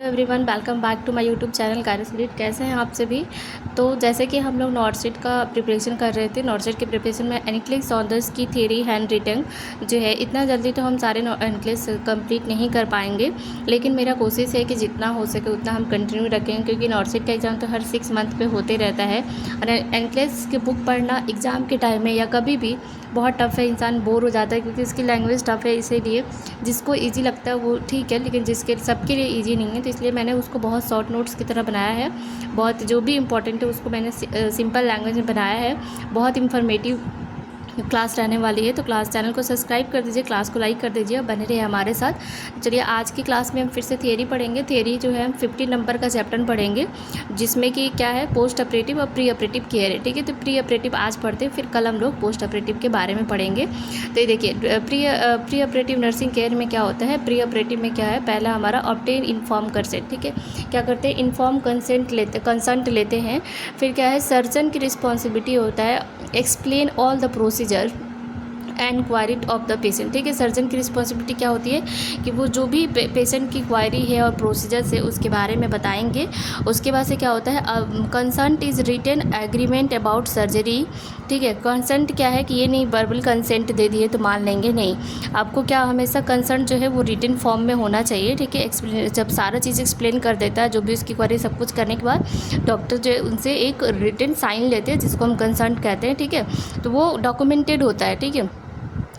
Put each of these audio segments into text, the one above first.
Everyone, welcome back to my YouTube channel गायरस रीड। कैसे हैं आप सभी। तो जैसे कि हम लोग नॉर्थ सीट का प्रिपरेशन कर रहे थे, नॉर्थ सीट के प्रिपरेशन में एनक्लेस सॉन्डर्स की थ्योरी हैंड रिटन जो है, इतना जल्दी तो हम सारे एनक्लेस कंप्लीट नहीं कर पाएंगे, लेकिन मेरा कोशिश है कि जितना हो सके उतना हम कंटिन्यू रखेंगे, क्योंकि नॉर्थ सीट का एग्ज़ाम तो हर 6 मंथ पे होते रहता है। और एनक्लेस की बुक पढ़ना एग्ज़ाम के टाइम में या कभी भी बहुत टफ़ है, इंसान बोर हो जाता है क्योंकि इसकी लैंग्वेज टफ़ है। इसीलिए जिसको इजी लगता है वो ठीक है, लेकिन जिसके सबके लिए इजी नहीं है, तो इसलिए मैंने उसको बहुत शॉर्ट नोट्स की तरह बनाया है। बहुत जो भी इंपॉर्टेंट है उसको मैंने सिंपल लैंग्वेज में बनाया है। बहुत इन्फॉर्मेटिव क्लास रहने वाली है, तो क्लास चैनल को सब्सक्राइब कर दीजिए, क्लास को लाइक कर दीजिए, बने रहिए हमारे साथ। चलिए आज की क्लास में हम फिर से थियरी पढ़ेंगे। थियरी जो है हम 50 नंबर का चैप्टर पढ़ेंगे, जिसमें कि क्या है, पोस्ट ऑपरेटिव और प्री ऑपरेटिव केयर है। ठीक है, तो प्री ऑपरेटिव आज पढ़ते हैं, फिर कल हम लोग पोस्ट ऑपरेटिव के बारे में पढ़ेंगे। तो ये देखिए, प्री ऑपरेटिव नर्सिंग केयर में क्या होता है। प्री ऑपरेटिव में क्या है, पहला हमारा ऑब्टेन इन्फॉर्म कंसेंट। ठीक है, क्या करते हैं, इन्फॉर्म कंसेंट लेते हैं। फिर क्या है, सर्जन की रिस्पॉन्सिबिलिटी होता है explain all the procedure and query of the patient. ठीक है, सर्जन की रिस्पॉन्सिबिलिटी क्या होती है कि वो जो भी पेशेंट की क्वारी है और प्रोसीजर से उसके बारे में बताएंगे। उसके बाद से क्या होता है, consent is written agreement about surgery. ठीक है, कंसेंट क्या है कि ये नहीं वर्बल कंसेंट दे दिए तो मान लेंगे, नहीं, आपको क्या हमेशा कंसेंट जो है वो रिटन फॉर्म में होना चाहिए। ठीक है, एक्सप्लेन जब सारा चीज़ एक्सप्लेन कर देता है, जो भी उसकी क्वारी सब कुछ करने के बाद डॉक्टर जो है उनसे एक रिटन साइन लेते हैं, जिसको हम कंसेंट कहते हैं। ठीक है, तो वो डॉक्यूमेंटेड होता है। ठीक है,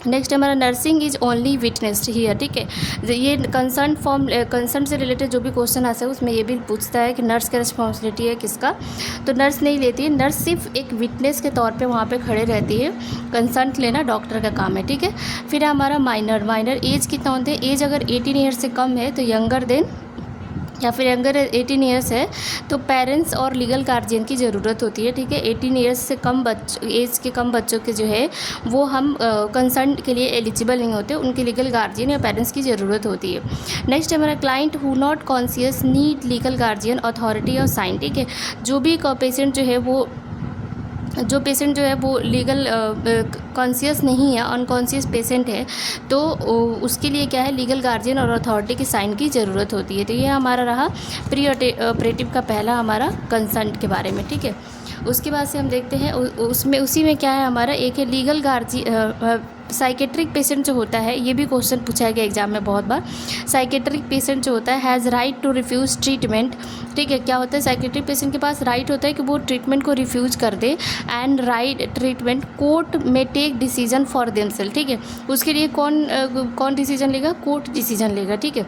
नेक्स्ट हमारा nursing is only witnessed here. ठीक है, ये कंसर्ट से रिलेटेड जो भी क्वेश्चन आता है उसमें ये भी पूछता है कि नर्स का रिस्पॉन्सिबिलिटी है किसका, तो नर्स नहीं लेती है, नर्स सिर्फ एक विटनेस के तौर पे वहाँ पे खड़े रहती है। कंसर्ट लेना डॉक्टर का काम है। ठीक है, फिर हमारा माइनर एज कितना होते हैं, एज अगर 18 ईयर्स से कम है तो यंगर देन, या फिर अगर 18 ईयर्स है तो पेरेंट्स और लीगल गार्जियन की ज़रूरत होती है। ठीक है, 18 ईयर्स से कम एज के कम बच्चों के जो है वो हम कंसर्ट के लिए एलिजिबल नहीं होते, उनके लीगल गार्जियन या पेरेंट्स की ज़रूरत होती है। नेक्स्ट हमारा client who not conscious need legal guardian authority और साइन। ठीक है, जो भी पेशेंट जो है वो लीगल कॉन्शियस नहीं है, अनकॉन्शियस पेशेंट है, तो उसके लिए क्या है, लीगल गार्जियन और अथॉरिटी के साइन की ज़रूरत होती है। तो ये हमारा रहा प्री ऑपरेटिव का पहला हमारा कंसर्ट के बारे में। ठीक है, उसके बाद से हम देखते हैं उसी में क्या है, हमारा एक है लीगल गार्जियन। साइकेट्रिक पेशेंट जो होता है, ये भी क्वेश्चन पूछा गया एग्जाम में बहुत बार। साइकेट्रिक पेशेंट जो होता है has right to refuse treatment. ठीक है, क्या होता है, साइकेट्रिक पेशेंट के पास राइट होता है कि वो ट्रीटमेंट को रिफ्यूज़ कर दे, एंड राइट ट्रीटमेंट कोर्ट में टेक डिसीजन फॉर देमसेल्फ। ठीक है, उसके लिए कौन डिसीजन लेगा, कोर्ट डिसीजन लेगा। ठीक है,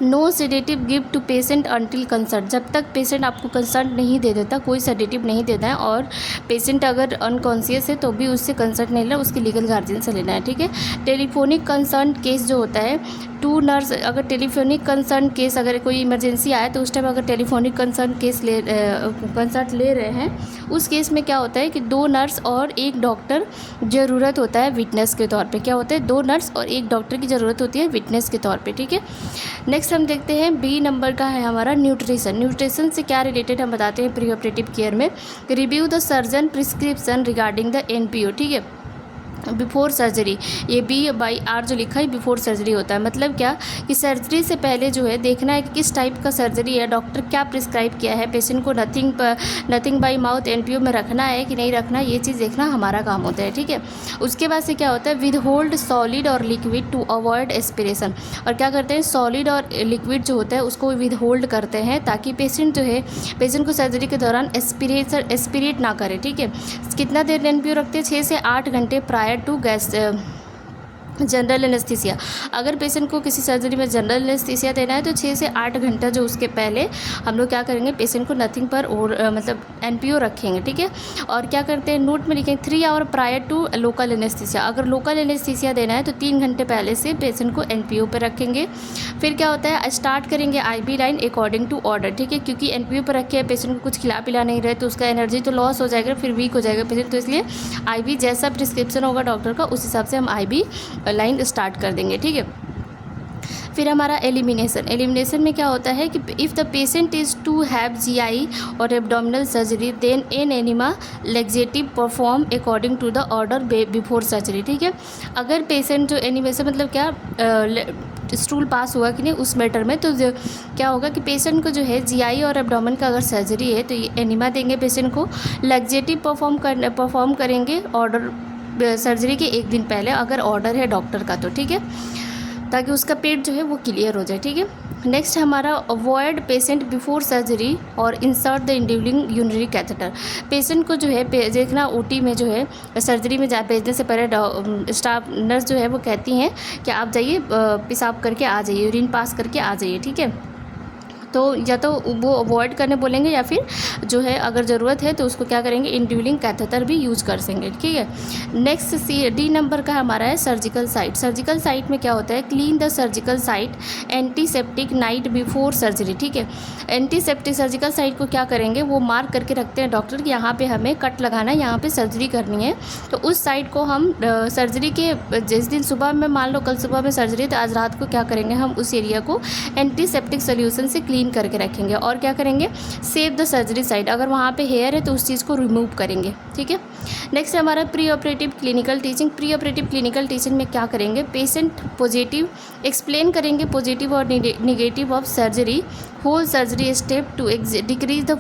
no sedative give to patient until consent. जब तक पेशेंट आपको कंसर्ट नहीं दे देता, कोई सेडेटिव नहीं देता है, और पेशेंट अगर अनकॉन्शियस है तो भी उससे कंसर्ट नहीं लेना, उसके लीगल गार्जियन से लेना है। ठीक है, टेलीफोनिक कंसर्ट केस जो होता है, टू नर्स, अगर टेलीफोनिक कंसर्ट केस अगर कोई इमरजेंसी आए तो उस टाइम अगर टेलीफोनिक कंसर्ट ले रहे हैं, उस केस में क्या होता है कि 2 नर्स और 1 डॉक्टर ज़रूरत होता है विटनेस के तौर पे। क्या होता है, 2 नर्स और 1 डॉक्टर की ज़रूरत होती है विटनेस के तौर पे। ठीक है, नेक्स्ट हम देखते हैं बी नंबर का है हमारा न्यूट्रिशन। न्यूट्रिशन से क्या रिलेटेड हम बताते हैं प्री ऑपरेटिव केयर में, review the surgeon prescription regarding the NPO। ठीक है, बिफोर सर्जरी, ये B/R जो लिखा है बिफोर सर्जरी होता है। मतलब क्या कि सर्जरी से पहले जो है देखना है कि किस टाइप का सर्जरी है, डॉक्टर क्या प्रिस्क्राइब किया है, पेशेंट को नथिंग बाय माउथ NPO में रखना है कि नहीं रखना, ये चीज़ देखना हमारा काम होता है। ठीक है, उसके बाद से क्या होता है, विद होल्ड सॉलिड और लिक्विड टू अवॉइड एस्पिरेशन। और क्या करते हैं, सॉलिड और लिक्विड जो होता है उसको विद होल्ड करते हैं, ताकि पेशेंट जो है, पेशेंट को सर्जरी के दौरान एस्पिरेट ना करे। ठीक है, कितना देर NPO रखते हैं, 6 से 8 घंटे prior to gas general anaesthesia. अगर पेशेंट को किसी सर्जरी में जनरल एनेस्थीसिया देना है तो 6 से 8 घंटा जो उसके पहले हम लोग क्या करेंगे, पेशेंट को नथिंग पर और मतलब NPO रखेंगे। ठीक है, और क्या करते हैं, नोट में लिखेंगे 3 hour prior to local anaesthesia. अगर लोकल एनेस्थीसिया देना है तो 3 घंटे पहले से पेशेंट को NPO पर रखेंगे। फिर क्या होता है, स्टार्ट करेंगे IV line according to order. ठीक है, क्योंकि NPO पर रखे पेशेंट को कुछ खिला पिला नहीं रहे तो उसका एनर्जी तो लॉस हो जाएगा, फिर वीक हो जाएगा पेशेंट, तो इसलिए IV जैसा प्रिस्क्रिप्शन होगा डॉक्टर का उस हिसाब से हम IV लाइन स्टार्ट कर देंगे। ठीक है, फिर हमारा एलिमिनेशन में क्या होता है कि if the patient is to have GI और abdominal surgery then an enema laxative perform according to the order before surgery. ठीक है, अगर पेशेंट जो एनिमेशन मतलब क्या स्टूल पास हुआ कि नहीं उस मैटर में, तो क्या होगा कि पेशेंट को जो है जीआई और एब्डोमेन का अगर सर्जरी है तो ये एनिमा देंगे पेशेंट को, लैक्सेटिव परफॉर्म करेंगे ऑर्डर सर्जरी के एक दिन पहले अगर ऑर्डर है डॉक्टर का तो, ठीक है, ताकि उसका पेट जो है वो क्लियर हो जाए, ठीक है। नेक्स्ट हमारा अवॉइड पेशेंट बिफोर सर्जरी और insert the indwelling urinary catheter. Patient को जो है देखना ओटी में जो है सर्जरी में भेजने से पहले स्टाफ नर्स जो है वो कहती हैं कि आप जाइए पेशाब करके आ जाइए, यूरिन पास करके आ जाइए, ठीक है। तो या तो वो अवॉइड करने बोलेंगे या फिर जो है अगर ज़रूरत है तो उसको क्या करेंगे इंड्यूलिंग कैथेटर भी यूज़ कर सकेंगे, ठीक है। नेक्स्ट डी नंबर का हमारा है सर्जिकल साइट। सर्जिकल साइट में क्या होता है, clean the surgical site antiseptic night before surgery, ठीक है। एंटीसेप्टिक सर्जिकल साइट को क्या करेंगे वो मार्क करके रखते हैं डॉक्टर कि यहाँ पे हमें कट लगाना है, यहाँ पे सर्जरी करनी है, तो उस साइट को हम सर्जरी के जिस दिन सुबह में मान लो कल सुबह में सर्जरी तो आज रात को क्या करेंगे हम उस एरिया को एंटीसेप्टिक सोल्यूशन से क्लीन करके रखेंगे। और क्या करेंगे सेव द सर्जरी साइट, अगर वहाँ पे हेयर है तो उस चीज़ को रिमूव करेंगे, ठीक है। नेक्स्ट हमारा pre operative clinical teaching. Pre operative clinical teaching में क्या करेंगे, पेशेंट पॉजिटिव एक्सप्लेन करेंगे पॉजिटिव और negative of surgery, whole surgery step to decrease the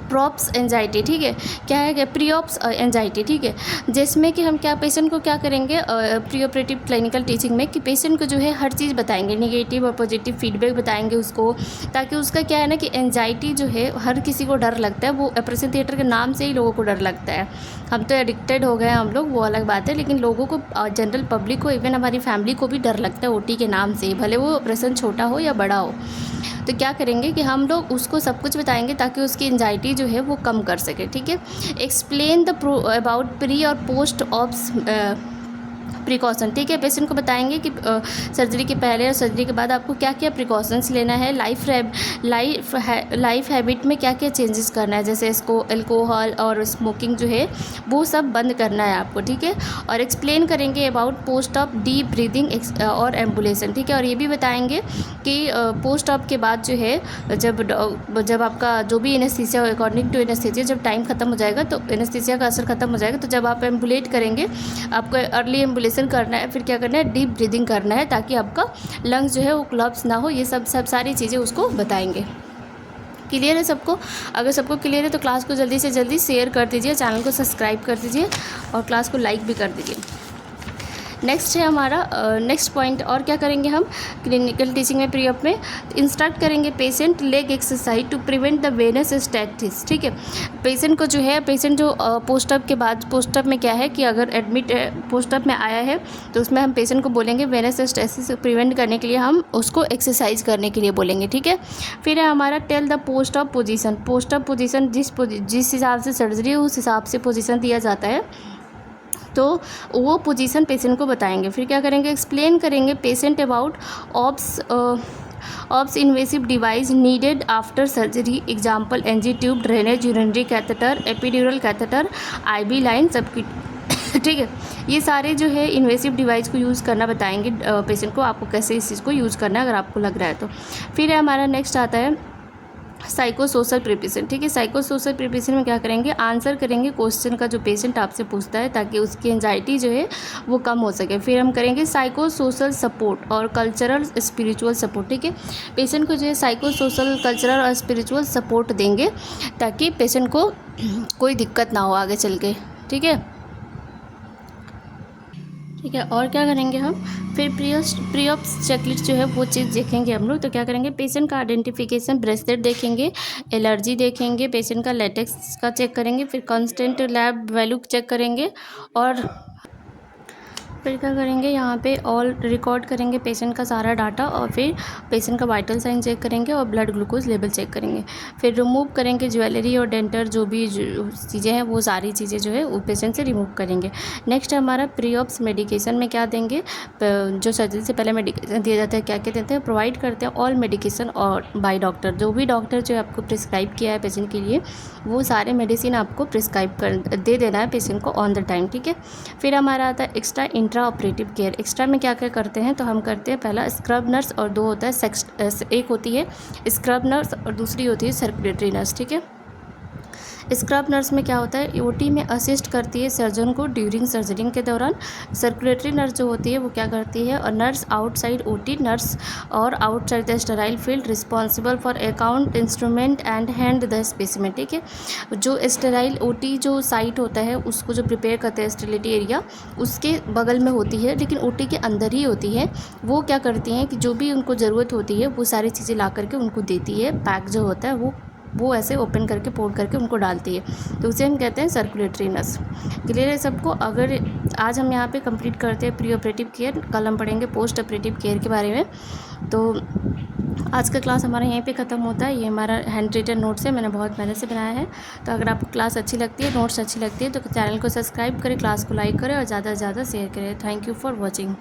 props anxiety, ठीक है। क्या है प्री ऑप्स एंजाइटी, ठीक है, जिसमें कि हम क्या पेशेंट को क्या करेंगे प्री ऑपरेटिव क्लिनिकल टीचिंग में कि पेशेंट को जो है हर चीज़ बताएंगे, निगेटिव और पॉजिटिव फीडबैक बताएंगे उसको, ताकि उसका क्या है ना कि एंजाइटी जो है हर किसी को डर लगता है, वो ऑपरेशन थिएटर के नाम से ही लोगों को डर लगता है। हम तो एडिक्टेड हो गए हम लोग, वो अलग बात है, लेकिन लोगों को जनरल पब्लिक को इवन हमारी फैमिली को भी डर लगता है ओटी के नाम से, भले वो ऑपरेशन छोटा हो या बड़ा हो। तो क्या करेंगे कि हम लोग उसको सब कुछ बताएंगे ताकि उसकी एंजाइटी जो है वो कम कर सके, ठीक है। एक्सप्लेन द अबाउट प्री और पोस्ट ऑप्स प्रिकॉशन, ठीक है। पेशेंट को बताएंगे कि सर्जरी के पहले और सर्जरी के बाद आपको क्या क्या प्रिकॉशंस लेना है, लाइफ हैबिट में क्या क्या चेंजेस करना है, जैसे इसको अल्कोहल और स्मोकिंग जो है वो सब बंद करना है आपको, ठीक है। और एक्सप्लेन करेंगे about post op deep breathing और एम्बुलेशन, ठीक है। और ये भी बताएंगे कि पोस्ट ऑप के बाद जो है जब आपका जो भी एनेस्थीसिया अकॉर्डिंग टू एनेस्थीसिया जब टाइम खत्म हो जाएगा तो एनेस्थीसिया का असर खत्म हो जाएगा, तो जब आप एम्बुलेट करेंगे आपको अर्ली एम्बुलेशन करना है, फिर क्या करना है डीप ब्रीदिंग करना है ताकि आपका लंग्स जो है वो कोलैप्स ना हो, ये सब सारी चीज़ें उसको बताएंगे। क्लियर है सबको? अगर सबको क्लियर है तो क्लास को जल्दी से जल्दी शेयर कर दीजिए, चैनल को सब्सक्राइब कर दीजिए और क्लास को लाइक भी कर दीजिए। नेक्स्ट है हमारा नेक्स्ट पॉइंट, और क्या करेंगे हम क्लिनिकल टीचिंग में प्री ऑप में इंस्ट्रक्ट करेंगे patient leg exercise to prevent the venous stasis, ठीक है। पेशेंट को जो है पेशेंट जो पोस्ट ऑप के बाद पोस्ट ऑप में क्या है कि अगर एडमिट पोस्ट ऑप में आया है तो उसमें हम पेशेंट को बोलेंगे वेनस स्टैटिस प्रिवेंट करने के लिए हम उसको एक्सरसाइज करने के लिए बोलेंगे, ठीक है। फिर है हमारा tell the post op position. Post op position जिस हिसाब से सर्जरी है उस हिसाब से पोजीशन दिया जाता है, तो वो पोजीशन पेशेंट को बताएंगे। फिर क्या करेंगे एक्सप्लेन करेंगे patient about ops invasive device needed after surgery, example NG tube, drainage, urinary catheter, epidural catheter, IV line, सबकी ठीक है। ये सारे जो है इन्वेसिव डिवाइस को यूज़ करना बताएंगे पेशेंट को, आपको कैसे इस चीज़ को यूज़ करना है अगर आपको लग रहा है तो। फिर है हमारा नेक्स्ट आता है साइको सोशल प्रिपरेशन, ठीक है। साइको सोशल प्रिपरेशन में क्या करेंगे आंसर करेंगे क्वेश्चन का जो पेशेंट आपसे पूछता है ताकि उसकी एंजाइटी जो है वो कम हो सके। फिर हम करेंगे साइको सोशल सपोर्ट और कल्चरल स्पिरिचुअल सपोर्ट, ठीक है। पेशेंट को जो है साइको सोशल कल्चरल और स्पिरिचुअल सपोर्ट देंगे ताकि पेशेंट को कोई दिक्कत ना हो आगे चल के, ठीक है। ठीक है, और क्या करेंगे हम फिर प्री ऑप चेकलिस्ट जो है वो चीज़ देखेंगे हम लोग। तो क्या करेंगे पेशेंट का आइडेंटिफिकेशन ब्रेसलेट देखेंगे, एलर्जी देखेंगे, पेशेंट का लेटेक्स का चेक करेंगे, फिर कांस्टेंट लैब वैल्यू चेक करेंगे और फिर क्या करेंगे यहाँ पे ऑल रिकॉर्ड करेंगे पेशेंट का सारा डाटा और फिर पेशेंट का वाइटल साइन चेक करेंगे और ब्लड ग्लूकोज लेवल चेक करेंगे। फिर रिमूव करेंगे ज्वेलरी और डेंटर जो भी चीज़ें हैं वो सारी चीज़ें जो है वो पेशेंट से रिमूव करेंगे। नेक्स्ट हमारा प्री ऑप्स मेडिकेशन में क्या देंगे, जो सर्जरी से पहले मेडिकेशन दिया जाता है क्या क्या देते हैं, प्रोवाइड करते हैं ऑल मेडिकेशन और बाय डॉक्टर, जो भी डॉक्टर जो आपको प्रिस्क्राइब किया है पेशेंट के लिए वो सारे मेडिसिन आपको प्रिस्क्राइब कर दे देना है पेशेंट को ऑन द टाइम, ठीक है। फिर हमारा आता है extra intra operative care. Extra में क्या क्या करते हैं तो हम करते हैं पहला स्क्रब नर्स और दो होता है एक होती है स्क्रब नर्स और दूसरी होती है सर्कुलेटरी नर्स, ठीक है। स्क्रब नर्स में क्या होता है, ओटी में असिस्ट करती है सर्जन को ड्यूरिंग सर्जरी के दौरान। सर्कुलेटरी नर्स जो होती है वो क्या करती है, और नर्स आउटसाइड ओटी नर्स और outside the sterile field responsible for account instrument and hand the specimen. ठीक है, जो स्टेराइल ओटी जो साइट होता है उसको जो प्रिपेयर करते हैं स्टेरिलिटी एरिया, उसके बगल में होती है लेकिन ओटी के अंदर ही होती है। वो क्या करती हैं कि जो भी उनको ज़रूरत होती है वो सारी चीज़ें ला करके उनको देती है। पैक जो होता है वो ऐसे ओपन करके पोर्ट करके उनको डालती है, तो उसे हम कहते हैं सर्कुलेटरी नर्स। क्लियर है सबको? अगर आज हम यहाँ पे कंप्लीट करते हैं प्री ऑपरेटिव केयर, कल हम पढ़ेंगे पोस्ट ऑपरेटिव केयर के बारे में। तो आज का क्लास हमारा यहीं पे ख़त्म होता है। ये हमारा हैंड रिटन नोट्स है, मैंने बहुत मेहनत से बनाया है। तो अगर आपको क्लास अच्छी लगती है, नोट्स अच्छी लगती है, तो चैनल को सब्सक्राइब करें, क्लास को लाइक करें और ज़्यादा से ज़्यादा शेयर करें। Thank you for watching.